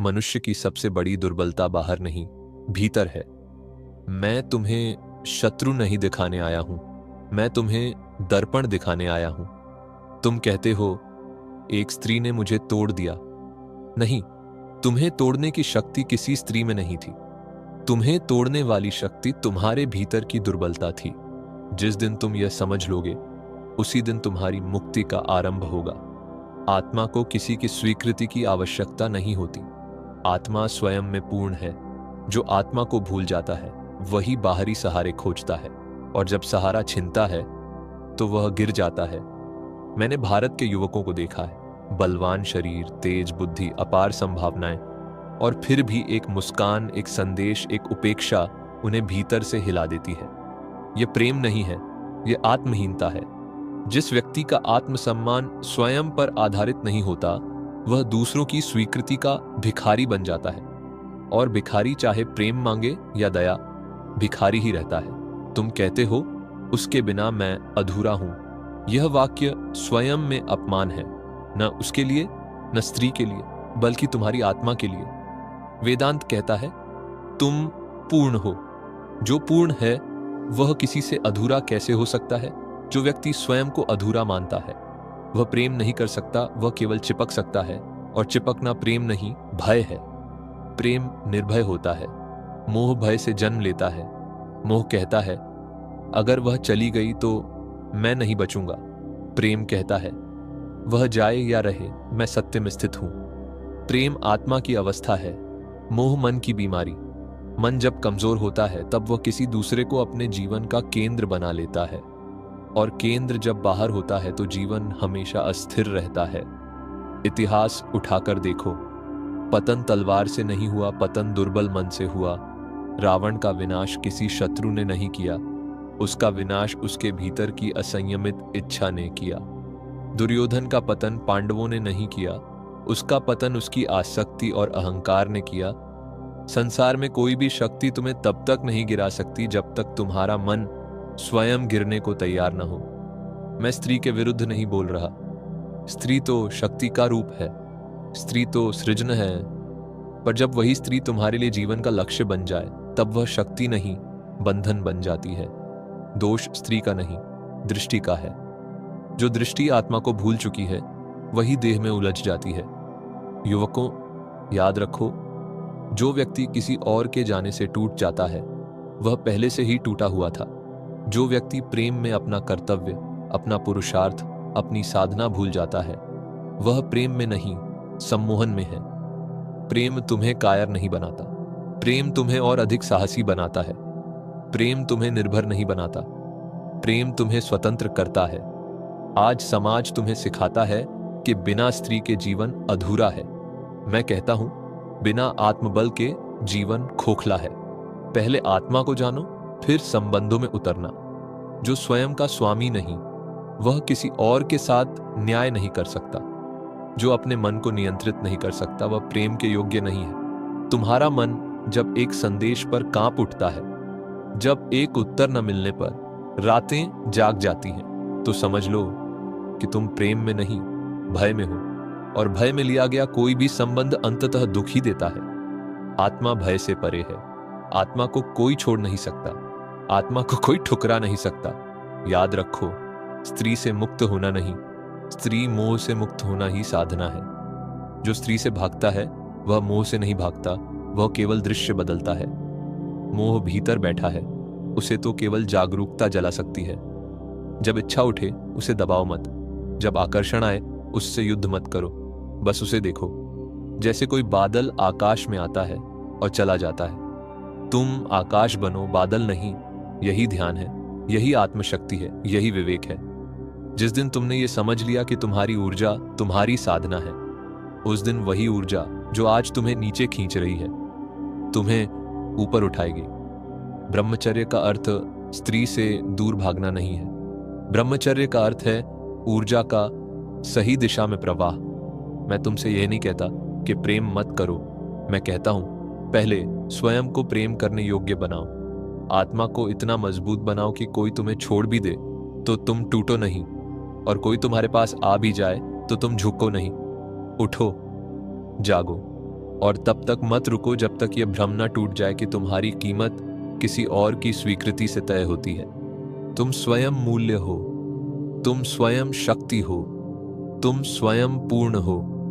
मनुष्य की सबसे बड़ी दुर्बलता बाहर नहीं, भीतर है। मैं तुम्हें शत्रु नहीं दिखाने आया हूं, मैं तुम्हें दर्पण दिखाने आया हूं। तुम कहते हो एक स्त्री ने मुझे तोड़ दिया। नहीं, तुम्हें तोड़ने की शक्ति किसी स्त्री में नहीं थी। तुम्हें तोड़ने वाली शक्ति तुम्हारे भीतर की दुर्बलता थी। जिस दिन तुम यह समझ लोगे, उसी दिन तुम्हारी मुक्ति का आरंभ होगा। आत्मा को किसी की स्वीकृति की आवश्यकता नहीं होती। आत्मा स्वयं में पूर्ण है। जो आत्मा को भूल जाता है वही बाहरी सहारे खोजता है, और जब सहारा छिनता है तो वह गिर जाता है। मैंने भारत के युवकों को देखा है, बलवान शरीर, तेज बुद्धि, अपार संभावनाएं, और फिर भी एक मुस्कान, एक संदेश, एक उपेक्षा उन्हें भीतर से हिला देती है। यह प्रेम नहीं है, यह आत्महीनता है। जिस व्यक्ति का आत्मसम्मान स्वयं पर आधारित नहीं होता, वह दूसरों की स्वीकृति का भिखारी बन जाता है। और भिखारी चाहे प्रेम मांगे या दया, भिखारी ही रहता है। तुम कहते हो उसके बिना मैं अधूरा हूं। यह वाक्य स्वयं में अपमान है, न उसके लिए, न स्त्री के लिए, बल्कि तुम्हारी आत्मा के लिए। वेदांत कहता है तुम पूर्ण हो। जो पूर्ण है वह किसी से अधूरा कैसे हो सकता है? जो व्यक्ति स्वयं को अधूरा मानता है वह प्रेम नहीं कर सकता, वह केवल चिपक सकता है, और चिपकना प्रेम नहीं, भय है। प्रेम निर्भय होता है, मोह भय से जन्म लेता है। मोह कहता है अगर वह चली गई तो मैं नहीं बचूंगा। प्रेम कहता है वह जाए या रहे, मैं सत्य में स्थित हूं। प्रेम आत्मा की अवस्था है, मोह मन की बीमारी। मन जब कमजोर होता है तब वह किसी दूसरे को अपने जीवन का केंद्र बना लेता है, और केंद्र जब बाहर होता है तो जीवन हमेशा अस्थिर रहता है। इतिहास उठाकर देखो, पतन तलवार से नहीं हुआ, पतन दुर्बल मन से हुआ। रावण का विनाश किसी शत्रु ने नहीं किया, उसका विनाश उसके भीतर की असंयमित इच्छा ने किया। दुर्योधन का पतन पांडवों ने नहीं किया, उसका पतन उसकी आसक्ति और अहंकार ने किया। संसार में कोई भी शक्ति तुम्हें तब तक नहीं गिरा सकती जब तक तुम्हारा मन स्वयं गिरने को तैयार न हो। मैं स्त्री के विरुद्ध नहीं बोल रहा। स्त्री तो शक्ति का रूप है, स्त्री तो सृजन है, पर जब वही स्त्री तुम्हारे लिए जीवन का लक्ष्य बन जाए तब वह शक्ति नहीं, बंधन बन जाती है। दोष स्त्री का नहीं, दृष्टि का है। जो दृष्टि आत्मा को भूल चुकी है वही देह में उलझ जाती है। युवकों, याद रखो, जो व्यक्ति किसी और के जाने से टूट जाता है वह पहले से ही टूटा हुआ था। जो व्यक्ति प्रेम में अपना कर्तव्य, अपना पुरुषार्थ, अपनी साधना भूल जाता है वह प्रेम में नहीं, सम्मोहन में है। प्रेम तुम्हें कायर नहीं बनाता, प्रेम तुम्हें और अधिक साहसी बनाता है। प्रेम तुम्हें निर्भर नहीं बनाता, प्रेम तुम्हें स्वतंत्र करता है। आज समाज तुम्हें सिखाता है कि बिना स्त्री के जीवन अधूरा है। मैं कहता हूं बिना आत्मबल के जीवन खोखला है। पहले आत्मा को जानो, फिर संबंधों में उतरना। जो स्वयं का स्वामी नहीं, वह किसी और के साथ न्याय नहीं कर सकता। जो अपने मन को नियंत्रित नहीं कर सकता वह प्रेम के योग्य नहीं है। तुम्हारा मन जब एक संदेश पर कांप उठता है, जब एक उत्तर न मिलने पर रातें जाग जाती हैं, तो समझ लो कि तुम प्रेम में नहीं, भय में हो। और भय में लिया गया कोई भी संबंध अंततः दुख ही देता है। आत्मा भय से परे है। आत्मा को कोई छोड़ नहीं सकता, आत्मा को कोई ठुकरा नहीं सकता। याद रखो, स्त्री से मुक्त होना नहीं, स्त्री मोह से मुक्त होना ही साधना है। जो स्त्री से भागता है वह मोह से नहीं भागता, वह केवल दृश्य बदलता है। मोह भीतर बैठा है, उसे तो केवल जागरूकता जला सकती है। जब इच्छा उठे उसे दबाओ मत, जब आकर्षण आए उससे युद्ध मत करो, बस उसे देखो। जैसे कोई बादल आकाश में आता है और चला जाता है। तुम आकाश बनो, बादल नहीं। यही ध्यान है, यही आत्मशक्ति है, यही विवेक है। जिस दिन तुमने ये समझ लिया कि तुम्हारी ऊर्जा तुम्हारी साधना है, उस दिन वही ऊर्जा जो आज तुम्हें नीचे खींच रही है तुम्हें ऊपर उठाएगी। ब्रह्मचर्य का अर्थ स्त्री से दूर भागना नहीं है। ब्रह्मचर्य का अर्थ है ऊर्जा का सही दिशा में प्रवाह। मैं तुमसे यह नहीं कहता कि प्रेम मत करो, मैं कहता हूं पहले स्वयं को प्रेम करने योग्य बनाओ। आत्मा को इतना मजबूत बनाओ कि कोई तुम्हें छोड़ भी दे तो तुम टूटो नहीं, और कोई तुम्हारे पास आ भी जाए तो तुम झुको नहीं। उठो, जागो। और तब तक मत रुको जब तक यह भ्रम न टूट जाए कि तुम्हारी कीमत किसी और की स्वीकृति से तय होती है। तुम स्वयं मूल्य हो, तुम स्वयं शक्ति हो, तुम स्वयं पूर्ण हो।